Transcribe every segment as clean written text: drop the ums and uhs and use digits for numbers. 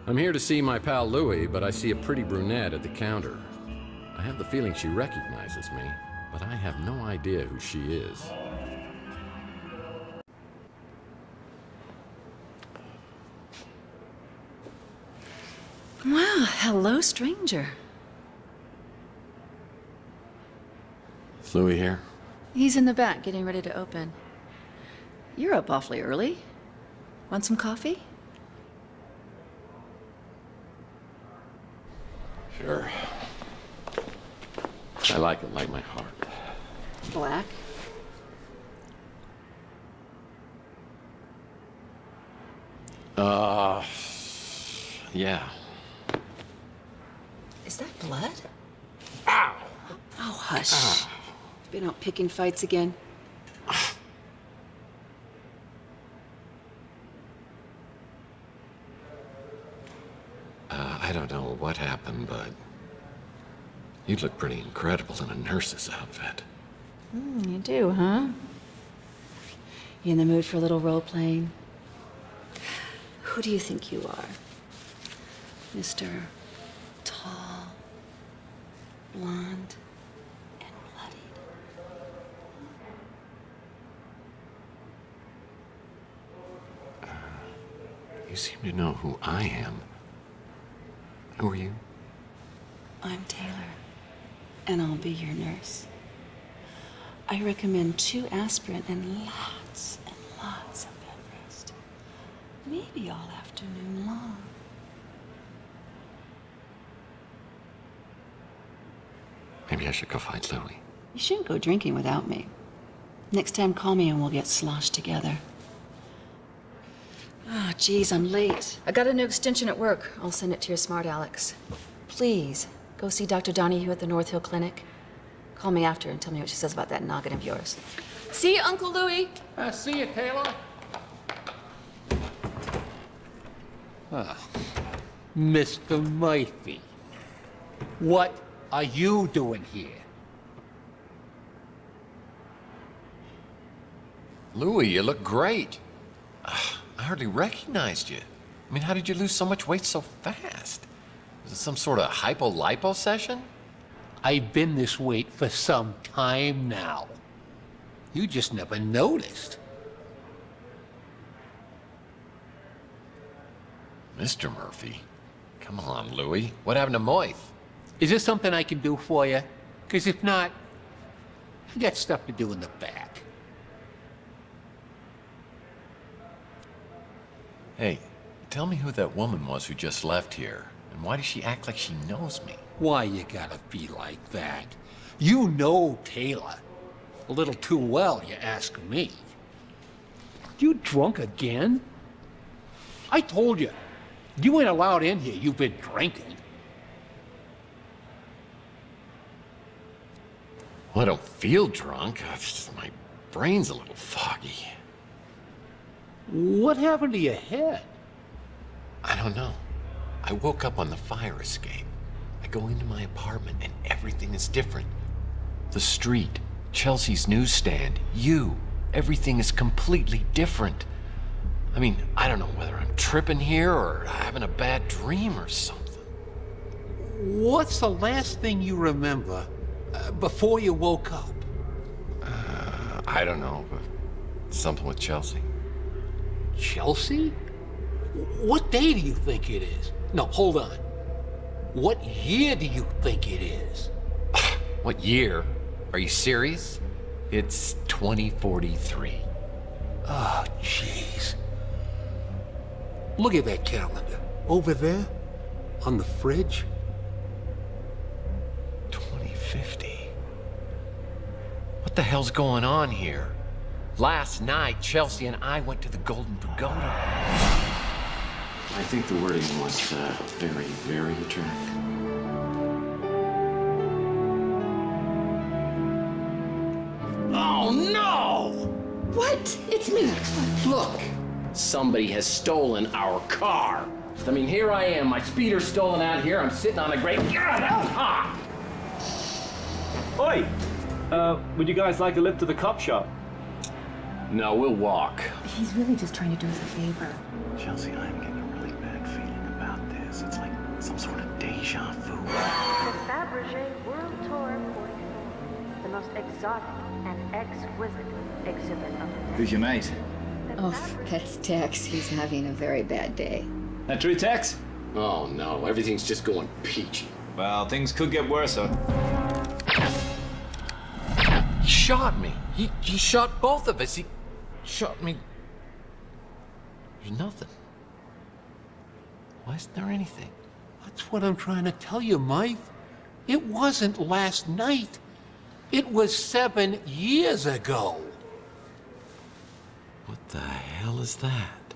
I'm here to see my pal Louie, but I see a pretty brunette at the counter. I have the feeling she recognizes me, but I have no idea who she is. Wow, hello, stranger. Is Louie here? He's in the back, getting ready to open. You're up awfully early. Want some coffee? Sure. I like it like my heart. Black? Yeah. Is that blood? Ow! Oh, hush. Been out picking fights again? I don't know what happened, but you look pretty incredible in a nurse's outfit. You do, huh? You in the mood for a little role-playing? Who do you think you are? Mr. Tall, blonde, and bloodied. You seem to know who I am. Who are you? I'm Taylor, and I'll be your nurse. I recommend 2 aspirin and lots of bed rest. Maybe all afternoon long. Maybe I should go find Louie. You shouldn't go drinking without me. Next time, call me and we'll get sloshed together. Ah, geez, I'm late. I got a new extension at work. I'll send it to your smart Alex. Please, go see Dr. Donahue at the North Hill Clinic. Call me after and tell me what she says about that noggin of yours. See you, Uncle Louie. See you, Taylor. Mr. Murphy, what are you doing here? Louie, you look great. I hardly recognized you. I mean, how did you lose so much weight so fast? Was it some sort of hypo-lipo session? I've been this weight for some time now. You just never noticed. Mr. Murphy? Come on, Louie. What happened to Moith? Is there something I can do for you? Because if not, you got stuff to do in the back. Hey, tell me who that woman was who just left here. And why does she act like she knows me? Why you gotta be like that? You know Taylor. A little too well, you ask me. You drunk again? I told you. You ain't allowed in here. You've been drinking. Well, I don't feel drunk. It's just my brain's a little foggy. What happened to your head? I don't know. I woke up on the fire escape. I go into my apartment and everything is different. The street, Chelsea's newsstand, you. Everything is completely different. I mean, I don't know whether I'm tripping here or having a bad dream or something. What's the last thing you remember before you woke up? I don't know, but something with Chelsea. Chelsea? What day do you think it is? No, hold on. What year do you think it is? What year? Are you serious? It's 2043. Oh, jeez. Look at that calendar. Over there, on the fridge. 2050. What the hell's going on here? Last night, Chelsea and I went to the Golden Pagoda. I think the wording was very, very attractive. Oh, no! What? It's me. Look, somebody has stolen our car. I mean, here I am, my speeder's stolen out here. I'm sitting on a great... God, that was hot! Oi! Would you guys like a lift to the cop shop? No, we'll walk. He's really just trying to do us a favor. Chelsea, I'm getting a really bad feeling about this. this. It's like some sort of deja vu. The Fabergé World Tour 44. The most exotic and exquisite exhibit of it. Who's your mate? The That's Tex. He's having a very bad day. That true, Tex? Oh no, everything's just going peachy. Well, things could get worse, huh? He shot me. He shot both of us. He shot me. There's nothing. Why isn't there anything? That's what I'm trying to tell you, Mike. It wasn't last night. It was 7 years ago. What the hell is that?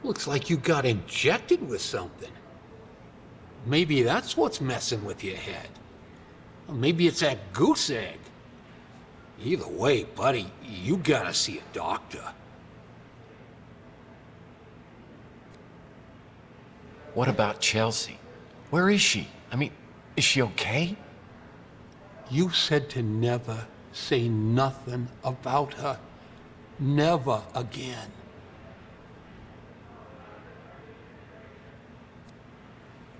Looks like you got injected with something. Maybe that's what's messing with your head. Or maybe it's that goose egg. Either way, buddy, you gotta see a doctor. What about Chelsea? Where is she? I mean, is she okay? You said to never say nothing about her. Never again.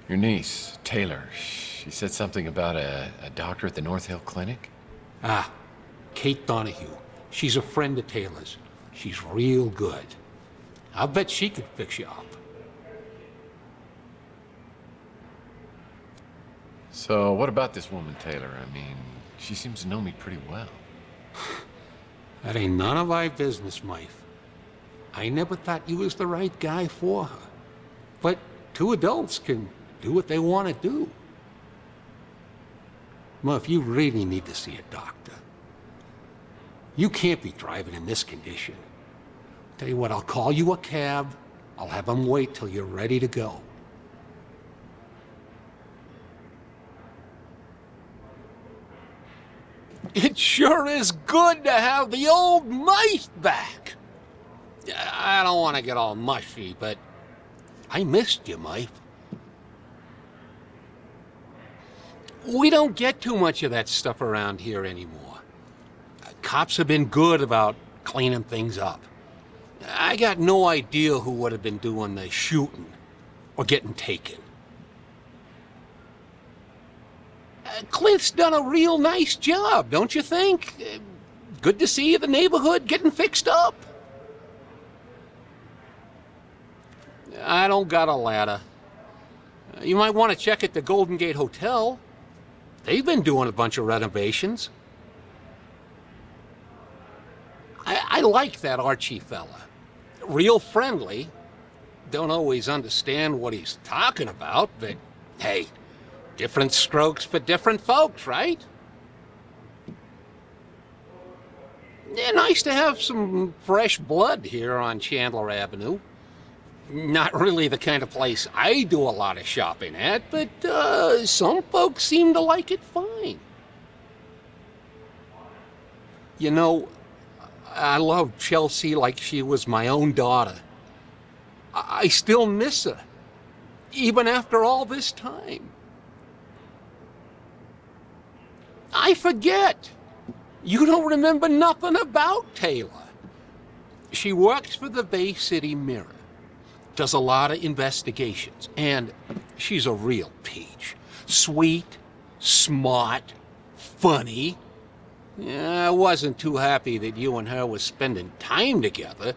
Your niece, Taylor, she said something about a doctor at the North Hill Clinic? Ah, Kate Donahue. She's a friend of Taylor's. She's real good. I'll bet she could fix you up. So, what about this woman, Taylor? I mean, she seems to know me pretty well. That ain't none of our business, Mike. I never thought you was the right guy for her. But two adults can do what they want to do. Well, if you really need to see a doctor, you can't be driving in this condition. Tell you what, I'll call you a cab. I'll have them wait till you're ready to go. It sure is good to have the old Mike back. I don't want to get all mushy, but I missed you, Mike. We don't get too much of that stuff around here anymore. Cops have been good about cleaning things up. I got no idea who would have been doing the shooting or getting taken. Clint's done a real nice job, don't you think? Good to see the neighborhood getting fixed up. I don't got a ladder. You might want to check at the Golden Gate Hotel. They've been doing a bunch of renovations. I like that Archie fella. Real friendly. Don't always understand what he's talking about, but hey, different strokes for different folks, right? Yeah, nice to have some fresh blood here on Chandler Avenue. Not really the kind of place I do a lot of shopping at, but some folks seem to like it fine. You know, I love Chelsea like she was my own daughter. I still miss her, even after all this time. I forget. You don't remember nothing about Taylor. She works for the Bay City Mirror, does a lot of investigations, and she's a real peach. Sweet, smart, funny. Yeah, I wasn't too happy that you and her was spending time together,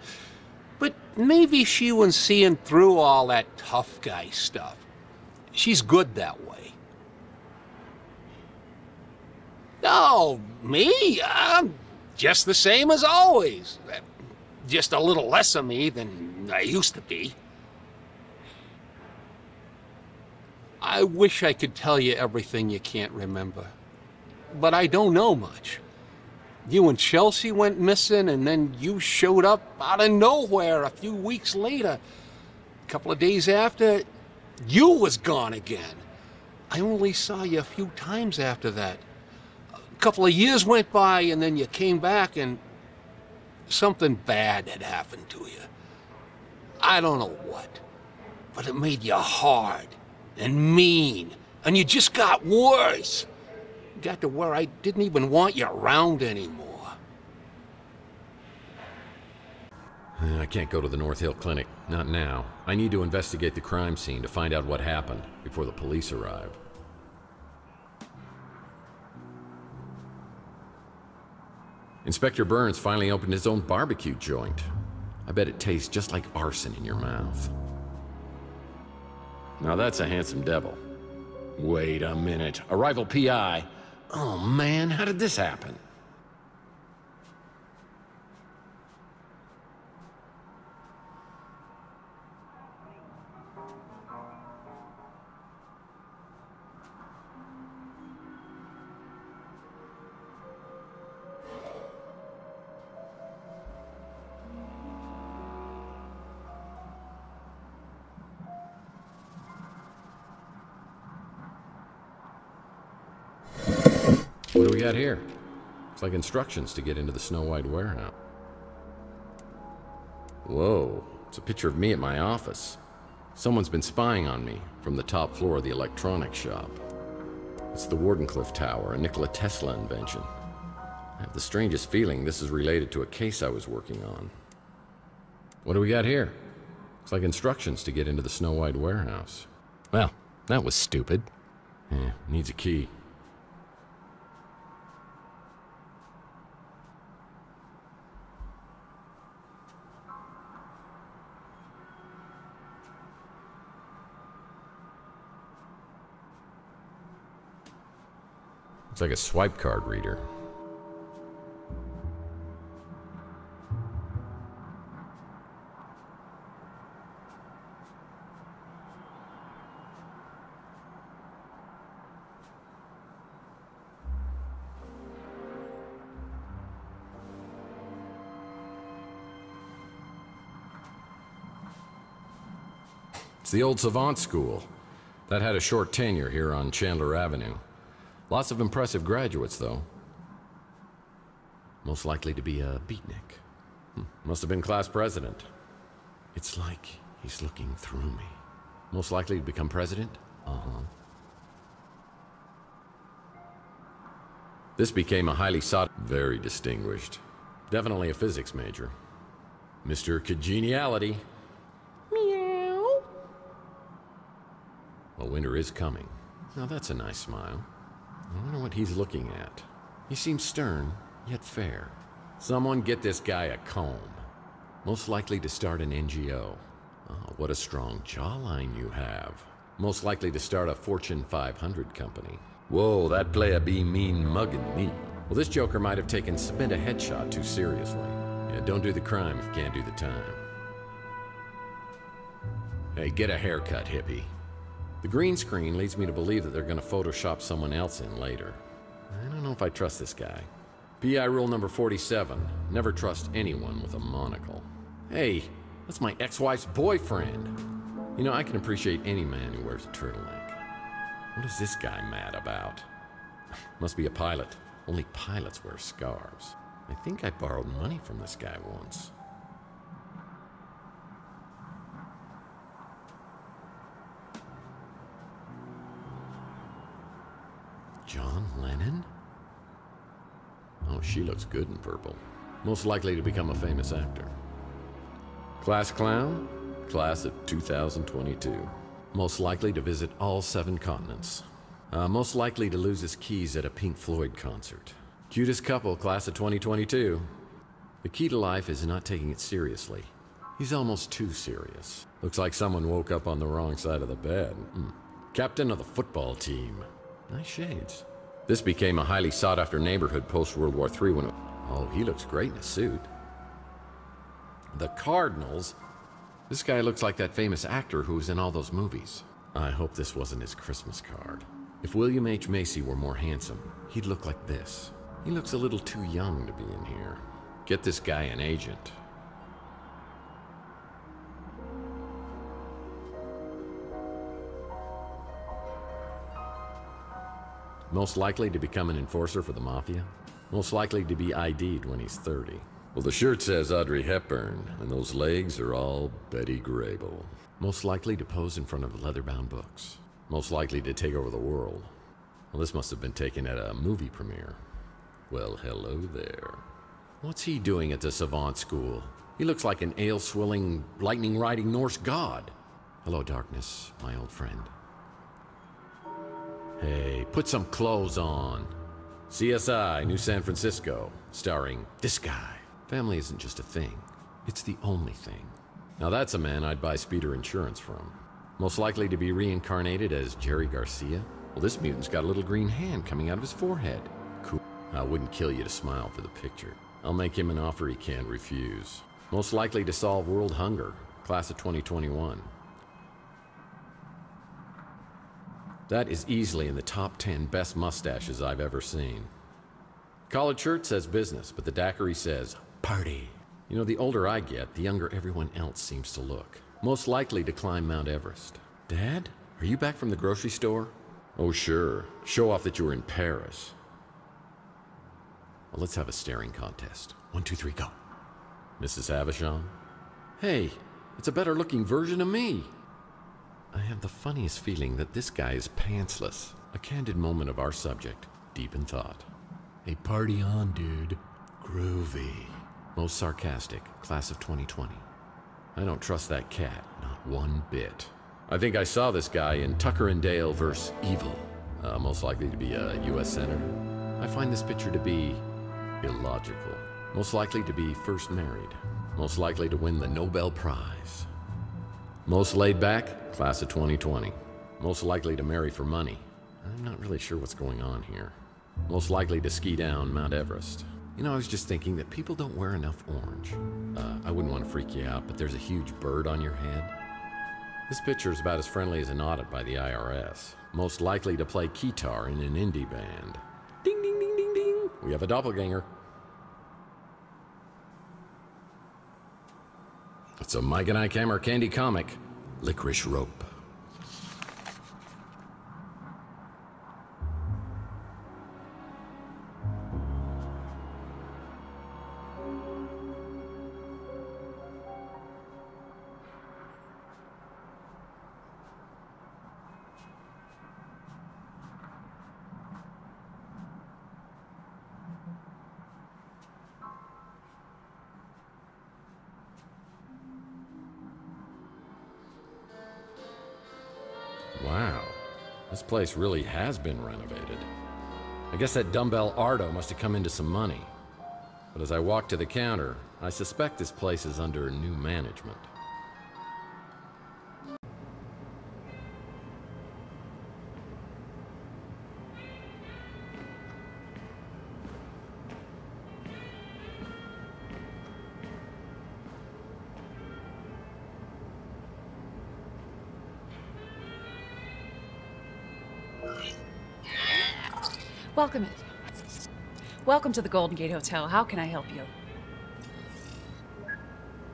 but maybe she was seeing through all that tough guy stuff. She's good that way. Oh, me? I'm just the same as always. Just a little less of me than I used to be. I wish I could tell you everything you can't remember, but I don't know much. You and Chelsea went missing, and then you showed up out of nowhere a few weeks later. A couple of days after, you was gone again. I only saw you a few times after that. A couple of years went by, and then you came back, and something bad had happened to you. I don't know what, but it made you hard and mean, and you just got worse. Got to where I didn't even want you around anymore. I can't go to the North Hill Clinic. Not now. I need to investigate the crime scene to find out what happened before the police arrive. Inspector Burns finally opened his own barbecue joint. I bet it tastes just like arson in your mouth. Now that's a handsome devil. Wait a minute. A rival PI. Oh man, how did this happen? What do we got here? It's like instructions to get into the Snow White warehouse. Whoa, it's a picture of me at my office. Someone's been spying on me from the top floor of the electronics shop. It's the Wardenclyffe Tower, a Nikola Tesla invention. I have the strangest feeling this is related to a case I was working on. What do we got here? It's like instructions to get into the Snow White warehouse. Well, that was stupid. Needs a key. It's like a swipe card reader. It's the old Savant School. That had a short tenure here on Chandler Avenue. Lots of impressive graduates, though. Most likely to be a beatnik. Must have been class president. It's like he's looking through me. Most likely to become president? This became a highly sought... Very distinguished. Definitely a physics major. Mr. Congeniality. Meow. Well, winter is coming. Now that's a nice smile. I wonder what he's looking at. He seems stern, yet fair. Someone get this guy a comb. Most likely to start an NGO. Oh, what a strong jawline you have. Most likely to start a Fortune 500 company. Whoa, that player be mean mugging me. Well, this joker might have taken submit a headshot too seriously. Yeah, don't do the crime if you can't do the time. Hey, get a haircut, hippie. The green screen leads me to believe that they're going to Photoshop someone else in later. I don't know if I trust this guy. PI rule number 47, never trust anyone with a monocle. Hey, that's my ex-wife's boyfriend. You know, I can appreciate any man who wears a turtleneck. What is this guy mad about? Must be a pilot. Only pilots wear scarves. I think I borrowed money from this guy once. John Lennon? Oh, she looks good in purple. Most likely to become a famous actor. Class clown? Class of 2022. Most likely to visit all 7 continents. Most likely to lose his keys at a Pink Floyd concert. Cutest couple, class of 2022. The key to life is not taking it seriously. He's almost too serious. Looks like someone woke up on the wrong side of the bed. Captain of the football team. Nice shades. This became a highly sought-after neighborhood post-World War III when it... Oh, he looks great in a suit. The Cardinals? This guy looks like that famous actor who was in all those movies. I hope this wasn't his Christmas card. If William H. Macy were more handsome, he'd look like this. He looks a little too young to be in here. Get this guy an agent. Most likely to become an enforcer for the Mafia. Most likely to be ID'd when he's 30. Well, the shirt says Audrey Hepburn, and those legs are all Betty Grable. Most likely to pose in front of leather-bound books. Most likely to take over the world. Well, this must have been taken at a movie premiere. Well, hello there. What's he doing at the Savant School? He looks like an ale-swilling, lightning-riding Norse god. Hello, darkness, my old friend. Hey, put some clothes on. CSI, New San Francisco, starring this guy. Family isn't just a thing. It's the only thing. Now that's a man I'd buy speeder insurance from. Most likely to be reincarnated as Jerry Garcia. Well, this mutant's got a little green hand coming out of his forehead. Cool. I wouldn't kill you to smile for the picture. I'll make him an offer he can't refuse. Most likely to solve world hunger. Class of 2021. That is easily in the top 10 best mustaches I've ever seen. Collared shirt says business, but the daiquiri says party. You know, the older I get, the younger everyone else seems to look. Most likely to climb Mount Everest. Dad, are you back from the grocery store? Oh, sure. Show off that you were in Paris. Well, let's have a staring contest. 1, 2, 3, go. Mrs. Havisham? Hey, it's a better looking version of me. I have the funniest feeling that this guy is pantsless. A candid moment of our subject, deep in thought. Hey, party on, dude. Groovy. Most sarcastic, class of 2020. I don't trust that cat, not one bit. I think I saw this guy in Tucker and Dale vs. Evil. Most likely to be a U.S. Senator. I find this picture to be illogical. Most likely to be first married. Most likely to win the Nobel Prize. Most laid back, class of 2020. Most likely to marry for money. I'm not really sure what's going on here. Most likely to ski down Mount Everest. You know, I was just thinking that people don't wear enough orange. I wouldn't want to freak you out, but there's a huge bird on your head. This picture is about as friendly as an audit by the IRS. Most likely to play guitar in an indie band. Ding, ding, ding, ding, ding. We have a doppelganger. It's a Mike and Ike Hammer candy comic, Licorice Rope. Wow, this place really has been renovated. I guess that dumbbell Ardo must have come into some money. But as I walk to the counter, I suspect this place is under new management. Welcome to the Golden Gate Hotel. How can I help you?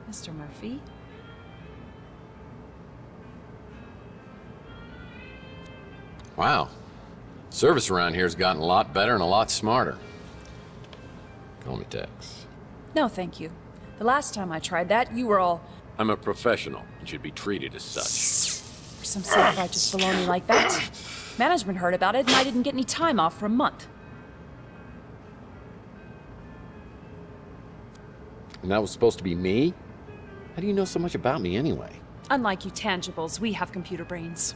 Mr. Murphy? Wow. Service around here has gotten a lot better and a lot smarter. Call me Tex. No, thank you. The last time I tried that, you were all... I'm a professional and should be treated as such. For some self-righteous baloney like that. Management heard about it and I didn't get any time off for a month. And that was supposed to be me? How do you know so much about me anyway? Unlike you tangibles, we have computer brains.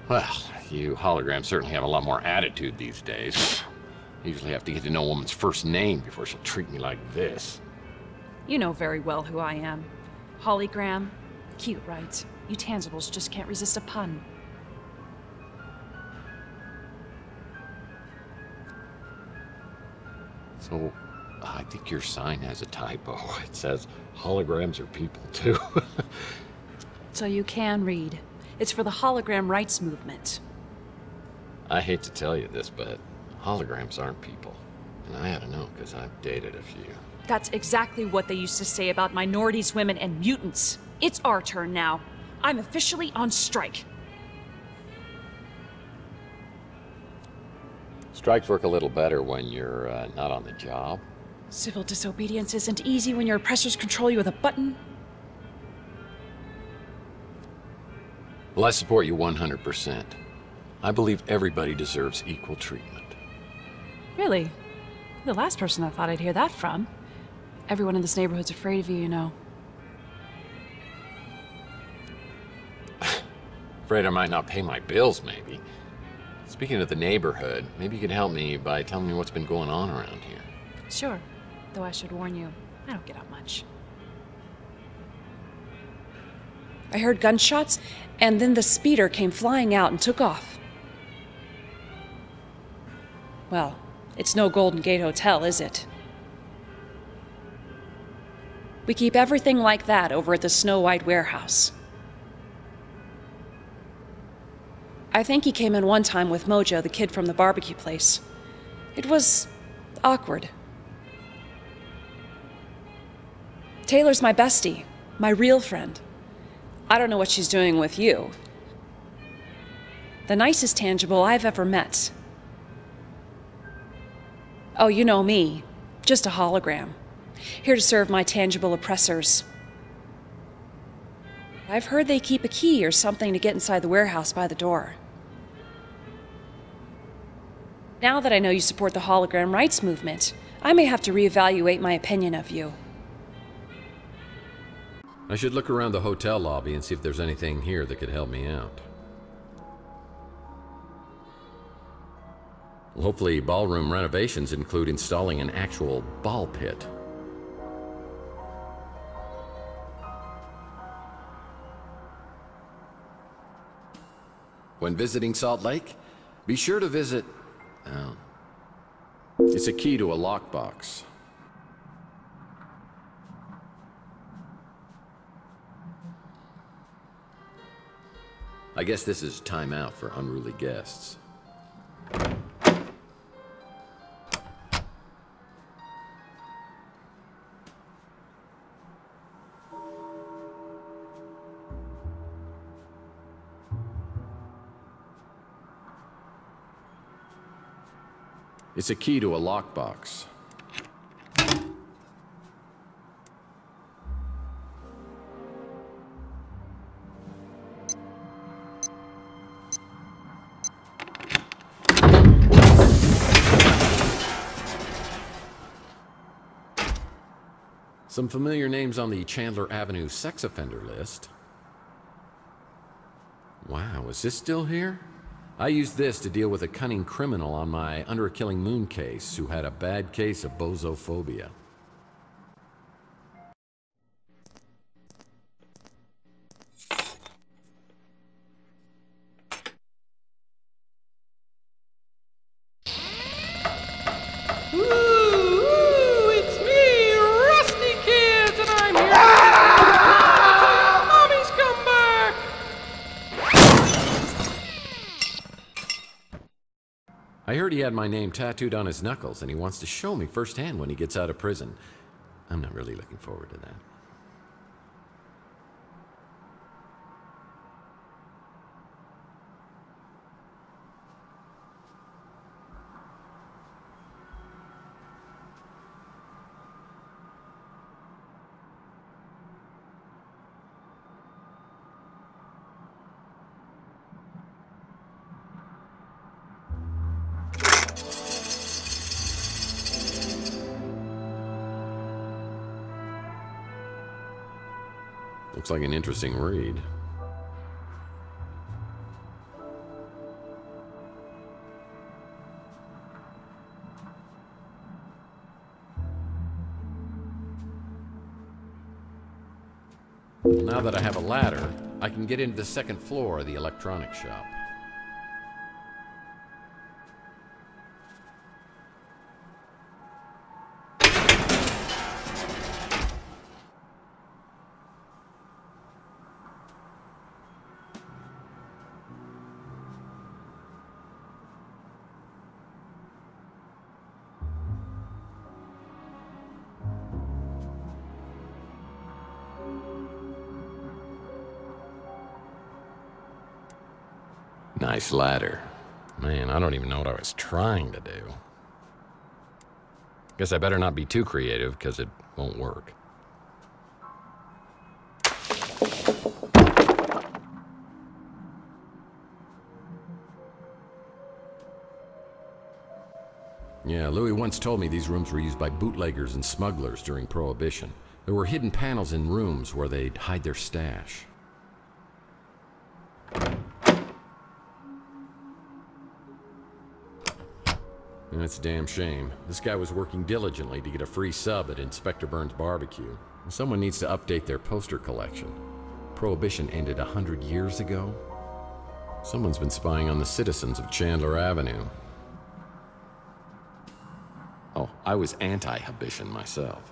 Well, you holograms certainly have a lot more attitude these days. I usually have to get to know a woman's first name before she'll treat me like this. You know very well who I am. Hologram. Cute, right? You tangibles just can't resist a pun. So, I think your sign has a typo. It says holograms are people too. So you can read. It's for the hologram rights movement. I hate to tell you this, but holograms aren't people. And I ought to know, because I've dated a few. That's exactly what they used to say about minorities, women, and mutants. It's our turn now. I'm officially on strike. Strikes work a little better when you're not on the job. Civil disobedience isn't easy when your oppressors control you with a button. Well, I support you 100%. I believe everybody deserves equal treatment. Really? You're the last person I thought I'd hear that from. Everyone in this neighborhood's afraid of you, you know. Afraid I might not pay my bills, maybe. Speaking of the neighborhood, maybe you could help me by telling me what's been going on around here. Sure. Though I should warn you, I don't get out much. I heard gunshots, and then the speeder came flying out and took off. Well, it's no Golden Gate Hotel, is it? We keep everything like that over at the Snow White warehouse. I think he came in one time with Mojo, the kid from the barbecue place. It was awkward. Taylor's my bestie, my real friend. I don't know what she's doing with you. The nicest tangible I've ever met. Oh, you know me. Just a hologram. Here to serve my tangible oppressors. I've heard they keep a key or something to get inside the warehouse by the door. Now that I know you support the hologram rights movement, I may have to reevaluate my opinion of you. I should look around the hotel lobby and see if there's anything here that could help me out. Well, hopefully ballroom renovations include installing an actual ball pit. When visiting Salt Lake, be sure to visit... it's a key to a lockbox. I guess this is time out for unruly guests. It's a key to a lockbox. Some familiar names on the Chandler Avenue sex offender list. Wow, is this still here? I used this to deal with a cunning criminal on my Under a Killing Moon case who had a bad case of bozophobia. I heard he had my name tattooed on his knuckles, and he wants to show me firsthand when he gets out of prison. I'm not really looking forward to that. Looks like an interesting read. Now that I have a ladder, I can get into the second floor of the electronics shop. Nice ladder. Man, I don't even know what I was trying to do. Guess I better not be too creative, because it won't work. Yeah, Louie once told me these rooms were used by bootleggers and smugglers during Prohibition. There were hidden panels in rooms where they'd hide their stash. That's a damn shame. This guy was working diligently to get a free sub at Inspector Burns' barbecue. Someone needs to update their poster collection. Prohibition ended 100 years ago. Someone's been spying on the citizens of Chandler Avenue. Oh, I was anti-Habition myself.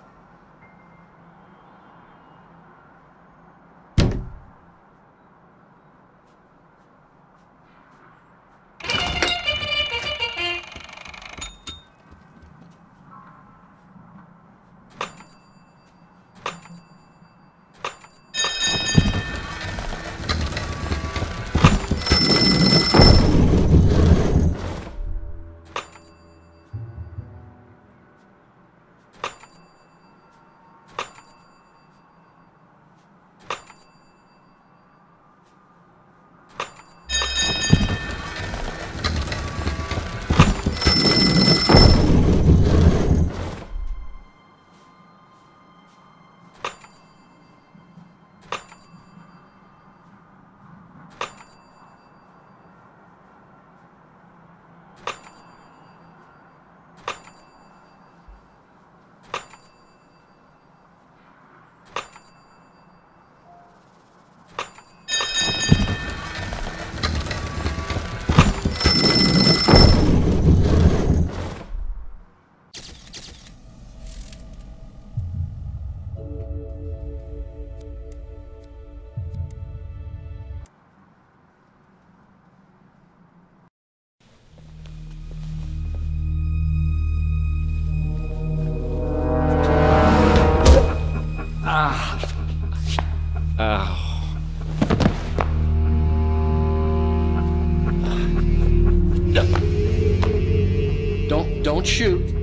Don't shoot.